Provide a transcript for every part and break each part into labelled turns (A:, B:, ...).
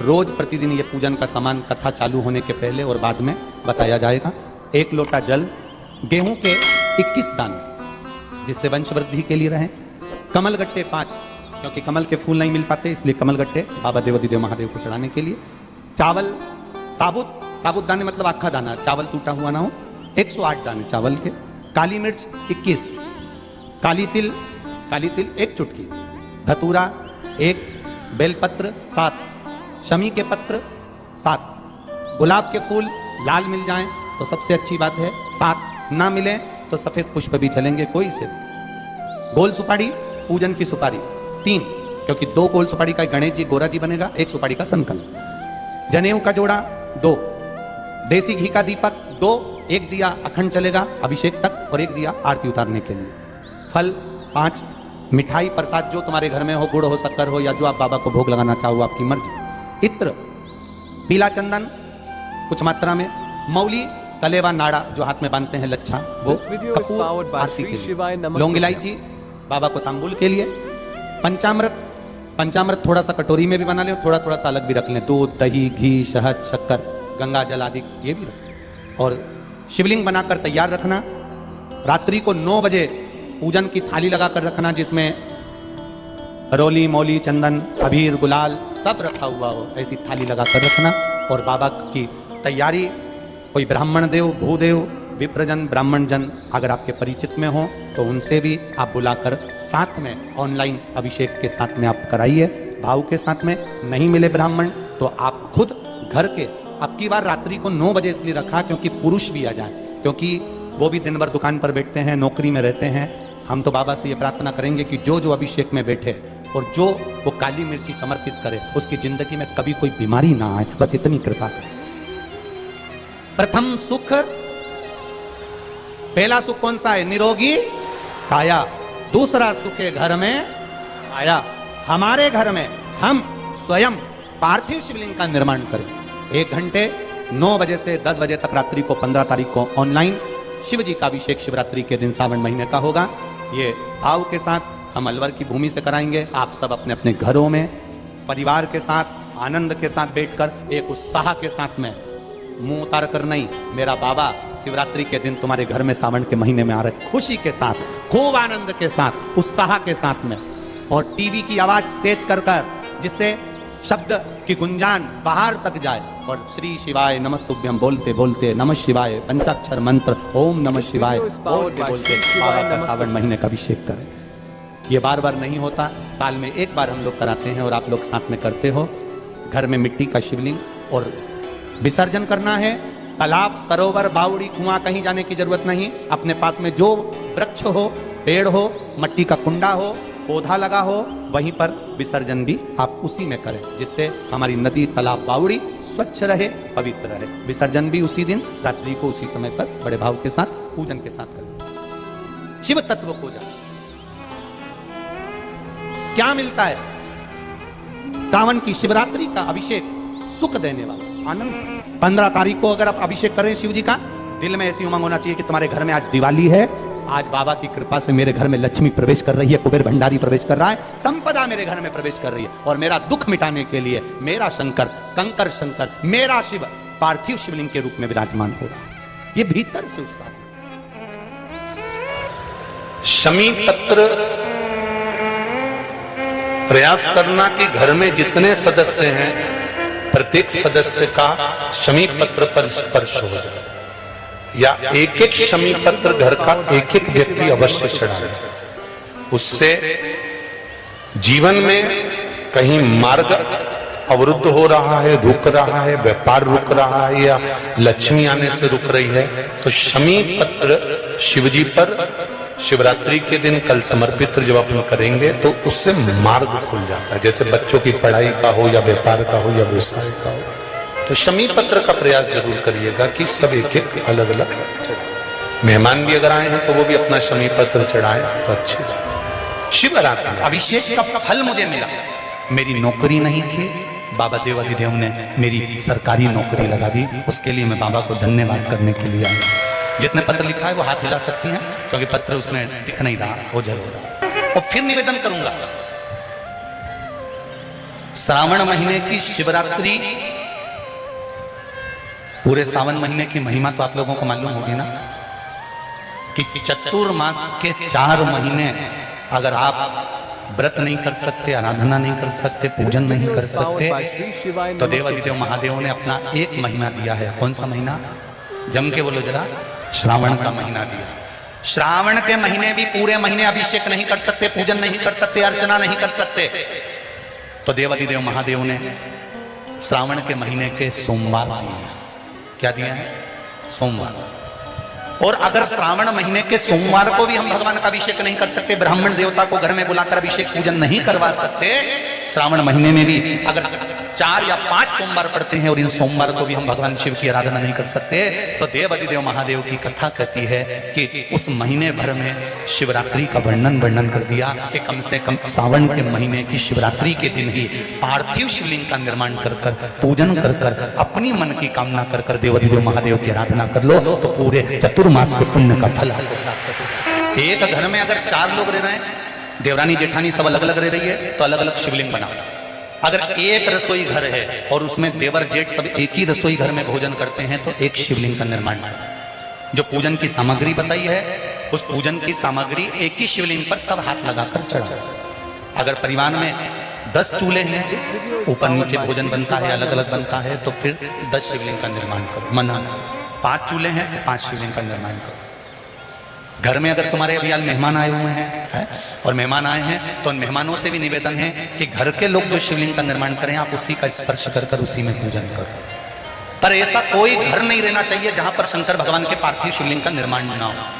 A: रोज प्रतिदिन ये पूजन का सामान कथा चालू होने के पहले और बाद में बताया जाएगा। 1 लोटा जल, गेहूं के 21 दाने जिससे वंश वृद्धि के लिए रहें, कमल गट्टे 5 क्योंकि कमल के फूल नहीं मिल पाते इसलिए कमल गट्टे बाबा देवाधिदेव महादेव को चढ़ाने के लिए, चावल साबुत दाने मतलब आखा दाना, चावल टूटा हुआ ना हो, 108 दाने चावल के, काली मिर्च 21, काली तिल 1 चुटकी, धतूरा 1, बेलपत्र 7, शमी के पत्र 7, गुलाब के फूल लाल मिल जाएं तो सबसे अच्छी बात है 7, ना मिले तो सफेद पुष्प भी चलेंगे कोई से। गोल सुपारी, पूजन की सुपारी 3 क्योंकि 2 गोल सुपारी का गणेश जी गोरा जी बनेगा, 1 सुपारी का संकल्प, जनेऊ का जोड़ा 2, देसी घी का दीपक 2, 1 दिया अखंड चलेगा अभिषेक तक और 1 दिया आरती उतारने के लिए, फल 5, मिठाई प्रसाद जो तुम्हारे घर में हो, गुड़ हो, शक्कर हो या जो आप बाबा को भोग लगाना चाहो आपकी मर्जी, इत्र, पीला चंदन कुछ मात्रा में, मौली, तलेवा नाड़ा जो हाथ में बांधते हैं लच्छा वो, कपूर आरती के लिए, लौंग इलायची बाबा को तांबुल के लिए, पंचामृत थोड़ा सा कटोरी में भी बना ले, थोड़ा सा अलग भी रख लें, दूध, दही, घी, शहद, शक्कर, गंगा जल आदि ये भी रखें, और शिवलिंग बनाकर तैयार रखना। रात्रि को 9 बजे पूजन की थाली लगाकर रखना जिसमें रोली, मौली, चंदन, अबीर, गुलाल सब रखा हुआ हो, ऐसी थाली लगाकर रखना। और बाबा की तैयारी, कोई ब्राह्मण देव, भूदेव, विप्रजन, ब्राह्मण जन अगर आपके परिचित में हो तो उनसे भी आप बुलाकर साथ में ऑनलाइन अभिषेक के साथ में आप कराइए, भाव के साथ में। नहीं मिले ब्राह्मण तो आप खुद घर के, अब की बार रात्रि को 9 बजे इसलिए रखा क्योंकि पुरुष भी आ जाए, क्योंकि वो भी दिन भर दुकान पर बैठते हैं, नौकरी में रहते हैं। हम तो बाबा से ये प्रार्थना करेंगे कि जो अभिषेक में बैठे और जो वो काली मिर्ची समर्पित करे उसकी जिंदगी में कभी कोई बीमारी ना आए, बस इतनी कृपा करें। प्रथम सुख, पहला सुख कौन सा है? निरोगी काया। दूसरा सुख है घर में आया। हमारे घर में हम स्वयं पार्थिव शिवलिंग का निर्माण करें। 1 घंटे 9 बजे से 10 बजे तक रात्रि को 15 तारीख को ऑनलाइन शिव जी का अभिषेक शिवरात्रि के दिन सावन महीने का होगा। ये भाव के साथ हम अलवर की भूमि से कराएंगे। आप सब अपने अपने घरों में परिवार के साथ आनंद के साथ बैठकर एक उत्साह के साथ में, मुंह उतार कर नहीं, मेरा बाबा शिवरात्रि के दिन तुम्हारे घर में सावन के महीने में आ रहे, खुशी के साथ, खूब आनंद के साथ, उत्साह के साथ में। और टीवी की आवाज तेज कर जिससे शब्द की गुंजान बाहर तक जाए और श्री शिवाय नमस्तुभ्यम बोलते बोलते, नमः शिवाय पंचाक्षर मंत्र ओम नमः शिवाय बोलते बोलते बाबा का सावन महीने का अभिषेक करें। ये बार बार नहीं होता, साल में 1 बार हम लोग कराते हैं और आप लोग साथ में करते हो। घर में मिट्टी का शिवलिंग और विसर्जन करना है। तालाब, सरोवर, बावड़ी, कुआं कहीं जाने की जरूरत नहीं। अपने पास में जो वृक्ष हो, पेड़ हो, मिट्टी का कुंडा हो, पौधा लगा हो, वहीं पर विसर्जन भी आप उसी में करें, जिससे हमारी नदी, तालाब, बावड़ी स्वच्छ रहे, पवित्र रहे। विसर्जन भी उसी दिन रात्रि को उसी समय पर बड़े भाव के साथ, पूजन के साथ करें। शिव तत्व को जान क्या मिलता है? सावन की शिवरात्रि का अभिषेक सुख देने वाला आनंद। 15 तारीख को अगर आप अभिषेक करें शिव जी का, दिल में ऐसी उमंग होना चाहिए कि तुम्हारे घर में आज दिवाली है, आज बाबा की कृपा से मेरे घर में लक्ष्मी प्रवेश कर रही है, कुबेर भंडारी प्रवेश कर रहा है, संपदा मेरे घर में प्रवेश कर रही है और मेरा दुख मिटाने के लिए मेरा शंकर, कंकर शंकर, मेरा शिव पार्थिव शिवलिंग के रूप में विराजमान होगा। ये भीतर से उत्साह।
B: शमी पत्र प्रयास करना कि घर में जितने सदस्य हैं प्रत्येक सदस्य का शमी पत्र पर स्पर्श हो जाए, या एक एक शमी पत्र घर का एक एक व्यक्ति अवश्य चढ़ाए। उससे जीवन में कहीं मार्ग अवरुद्ध हो रहा है, रुक रहा है, व्यापार रुक रहा है या लक्ष्मी आने से रुक रही है, तो शमी पत्र शिवजी पर शिवरात्रि के दिन कल समर्पित जब अपन करेंगे तो उससे मार्ग खुल जाता है। जैसे बच्चों की पढ़ाई का हो या व्यापार का हो या व्यवसाय का हो। तो शमी पत्र का प्रयास जरूर करिएगा कि सब एक एक अलग अलग चढ़ाए। मेहमान भी अगर आए हैं तो वो भी अपना शमी पत्र चढ़ाए तो अच्छी बात। शिवरात्रि
A: अभिषेक का फल मुझे मिला। मेरी नौकरी नहीं थी, बाबा देवाधिदेव ने मेरी सरकारी नौकरी लगा दी। उसके लिए मैं बाबा को धन्यवाद करने के लिए आया। जिसने पत्र लिखा है वो हाथ हिला सकती हैं, क्योंकि पत्र उसमें दिख नहीं रहा, ओझल हो रहा। और फिर निवेदन करूंगा, श्रावण महीने की शिवरात्रि, पूरे सावन महीने की महिमा तो आप लोगों को मालूम होगी ना, कि चतुर्मास के 4 महीने अगर आप व्रत नहीं कर सकते, आराधना नहीं कर सकते, पूजन नहीं कर सकते, तो देवाधिदेव महादेव ने अपना एक महीना दिया है। कौन सा महीना? जम के बोलो जरा। श्रावण का महीना दिया। श्रावण के महीने भी पूरे महीने अभिषेक नहीं कर सकते, पूजन नहीं कर सकते, अर्चना नहीं कर सकते, तो देवाधिदेव महादेव ने श्रावण के महीने के सोमवार दिए। क्या दिया है? सोमवार। और अगर श्रावण महीने के सोमवार को भी हम भगवान का अभिषेक नहीं कर सकते, ब्राह्मण देवता को घर में बुलाकर अभिषेक पूजन नहीं करवा सकते, श्रावण महीने में भी अगर 4 या 5 सोमवार पड़ते हैं और इन सोमवार को भी हम भगवान शिव की आराधना नहीं कर सकते, तो देवाधिदेव महादेव की कथा कहती है कि उस महीने भर में शिवरात्रि का वर्णन कर दिया कि कम से कम सावन के महीने की शिवरात्रि के दिन ही पार्थिव शिवलिंग का निर्माण कर पूजन कर अपनी मन की कामना कर देवाधिदेव महादेव की आराधना कर लो, तो पूरे चतुर्मास के पुण्य का फल। एक घर में अगर 4 लोग रह रहे हैं, देवरानी जेठानी सब अलग अलग रह रही है, तो अलग अलग शिवलिंग बनाओ। अगर एक रसोई घर है और उसमें देवर जेठ सब एक ही रसोई घर में भोजन करते हैं, तो एक शिवलिंग का निर्माण करो। जो पूजन की सामग्री बताई है, उस पूजन की सामग्री एक ही शिवलिंग पर सब हाथ लगाकर चढ़ाओ। अगर परिवार में 10 चूल्हे हैं, ऊपर नीचे भोजन बनता है, अलग अलग बनता है, तो फिर 10 शिवलिंग का निर्माण करो। मना 5 चूल्हे हैं तो 5 शिवलिंग का निर्माण करो। घर में अगर तुम्हारे अभी आज मेहमान आए हुए हैं और मेहमान आए हैं, तो उन मेहमानों से भी निवेदन है कि घर के लोग जो शिवलिंग का निर्माण करें, आप उसी का स्पर्श कर उसी में पूजन करो। पर ऐसा कोई घर नहीं रहना चाहिए जहां पर शंकर भगवान के पार्थिव शिवलिंग का निर्माण ना हो।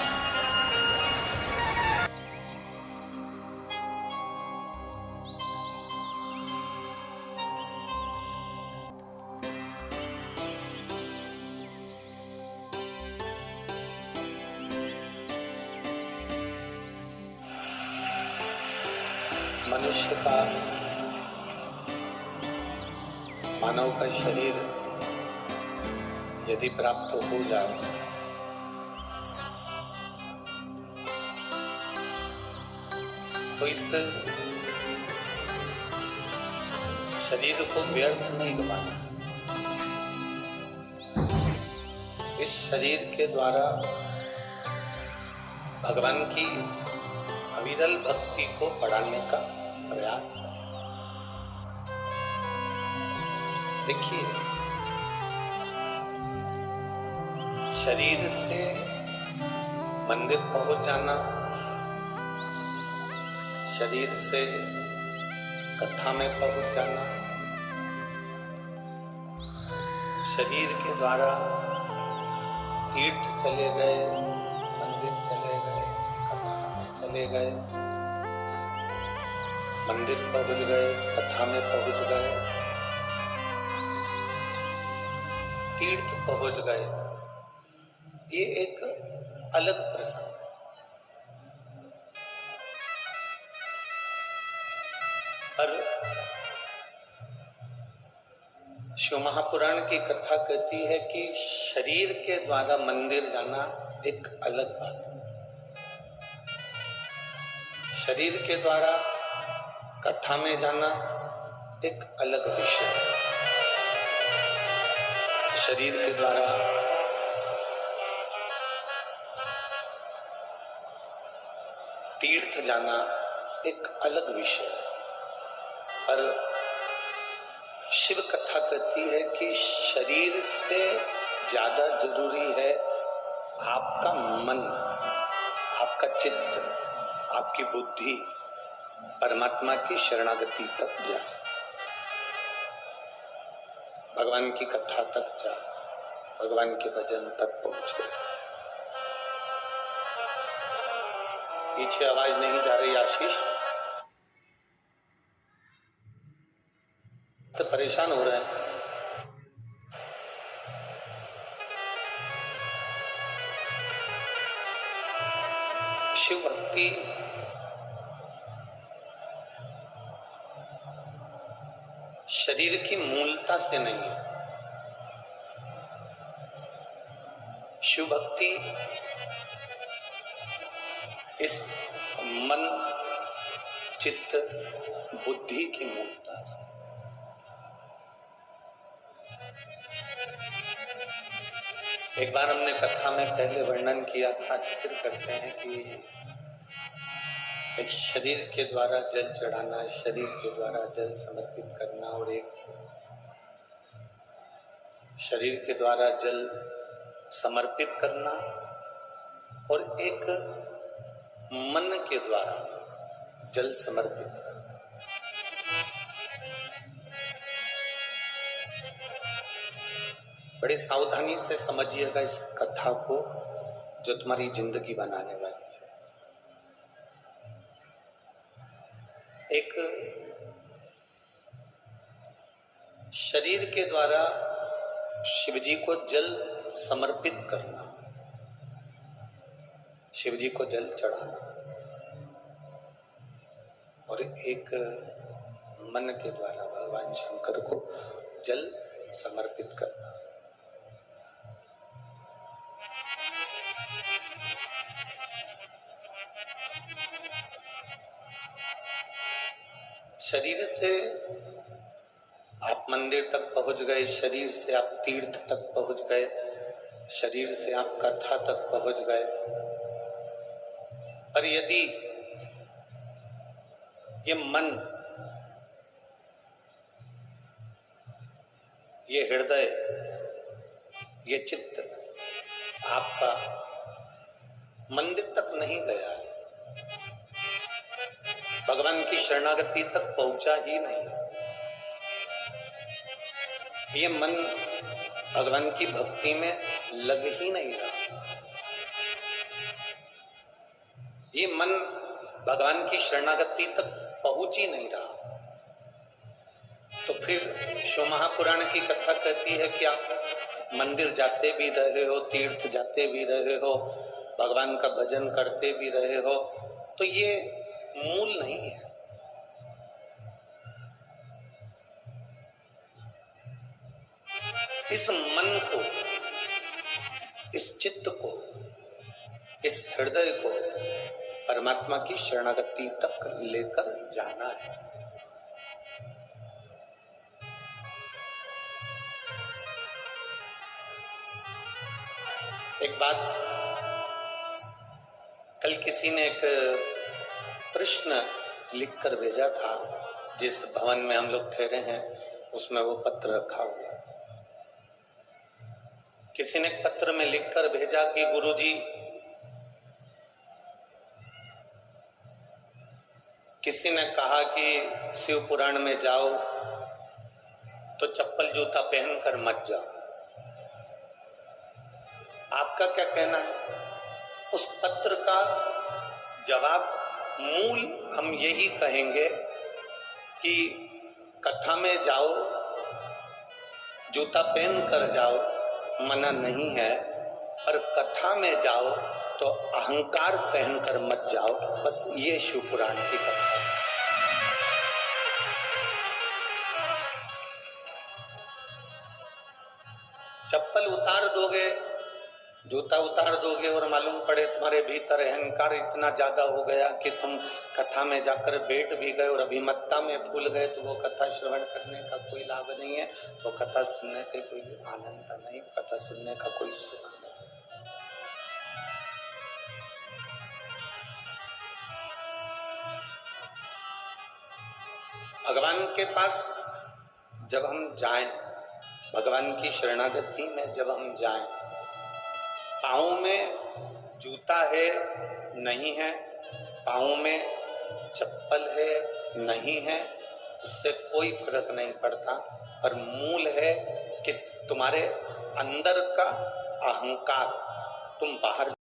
B: मनुष्य का, मानव का शरीर यदि प्राप्त हो जाए, तो इस शरीर को व्यर्थ नहीं गवाना। इस शरीर के द्वारा भगवान की अविरल भक्ति को बढ़ाने का प्रयास है। देखिए, शरीर से मंदिर पहुंच जाना, शरीर से कथा में पहुंच जाना, शरीर के द्वारा तीर्थ चले गए, मंदिर चले गए, चले गए, मंदिर पहुंच गए, कथा में पहुंच गए, तीर्थ पहुंच गए, ये एक अलग प्रसंग है। पर शिव महापुराण की कथा कहती है कि शरीर के द्वारा मंदिर जाना एक अलग बात है। शरीर के द्वारा कथा में जाना एक अलग विषय है। शरीर के द्वारा तीर्थ जाना एक अलग विषय है। पर शिव कथा कहती है कि शरीर से ज्यादा जरूरी है आपका मन, आपका चित्त, आपकी बुद्धि परमात्मा की शरणागति तक जाए, भगवान की कथा तक जाए, भगवान के भजन तक पहुंचे। पीछे आवाज नहीं जा रही आशीष? तो परेशान हो रहे हैं। शिव भक्ति शरीर की मूलता से नहीं है। शिव भक्ति इस मन, चित्त, बुद्धि की मूलता से। एक बार हमने कथा में पहले वर्णन किया था, जिक्र करते हैं कि एक शरीर के द्वारा जल चढ़ाना, शरीर के द्वारा जल समर्पित करना, और एक शरीर के द्वारा जल समर्पित करना, और एक मन के द्वारा जल समर्पित करना। बड़े सावधानी से समझिएगा इस कथा को, जो तुम्हारी जिंदगी बनाने वाली है। एक शरीर के द्वारा शिवजी को जल समर्पित करना, शिवजी को जल चढ़ाना, और एक मन के द्वारा भगवान शंकर को जल समर्पित करना। शरीर से आप मंदिर तक पहुंच गए, शरीर से आप तीर्थ तक पहुंच गए, शरीर से आप कथा तक पहुंच गए, पर यदि ये मन, ये हृदय, ये चित्त आपका मंदिर तक नहीं गया है, भगवान की शरणागति तक पहुंचा ही नहीं, ये मन भगवान की भक्ति में लग ही नहीं रहा, ये मन भगवान की शरणागति तक पहुंच ही नहीं रहा, तो फिर शिव महापुराण की कथा कहती है कि आप मंदिर जाते भी रहे हो, तीर्थ जाते भी रहे हो, भगवान का भजन करते भी रहे हो, तो ये मूल नहीं है। इस मन को, इस चित्त को, इस हृदय को परमात्मा की शरणागति तक लेकर जाना है। एक बात, कल किसी ने एक प्रश्न लिखकर भेजा था, जिस भवन में हम लोग ठहरे हैं उसमें वो पत्र रखा हुआ है। किसी ने पत्र में लिखकर भेजा कि गुरुजी, किसी ने कहा कि शिव पुराण में जाओ तो चप्पल जूता पहनकर मत जाओ, आपका क्या कहना है? उस पत्र का जवाब मूल हम यही कहेंगे कि कथा में जाओ, जूता पहन कर जाओ, मना नहीं है, पर कथा में जाओ तो अहंकार पहनकर मत जाओ। बस ये शिव पुराण की कथा है। चप्पल उतार दोगे, जूता उतार दोगे और मालूम पड़े तुम्हारे भीतर अहंकार इतना ज्यादा हो गया कि तुम कथा में जाकर बैठ भी गए और अभिमत्ता में भूल गए, तो वो कथा श्रवण करने का कोई लाभ नहीं है, वो कथा सुनने का कोई आनंद नहीं, कथा सुनने का कोई सुख नहीं। भगवान के पास जब हम जाएं, भगवान की शरणागति में जब हम जाएं, पाँव में जूता है नहीं है, पाँव में चप्पल है नहीं है, उससे कोई फर्क नहीं पड़ता, पर मूल है कि तुम्हारे अंदर का अहंकार, तुम बाहर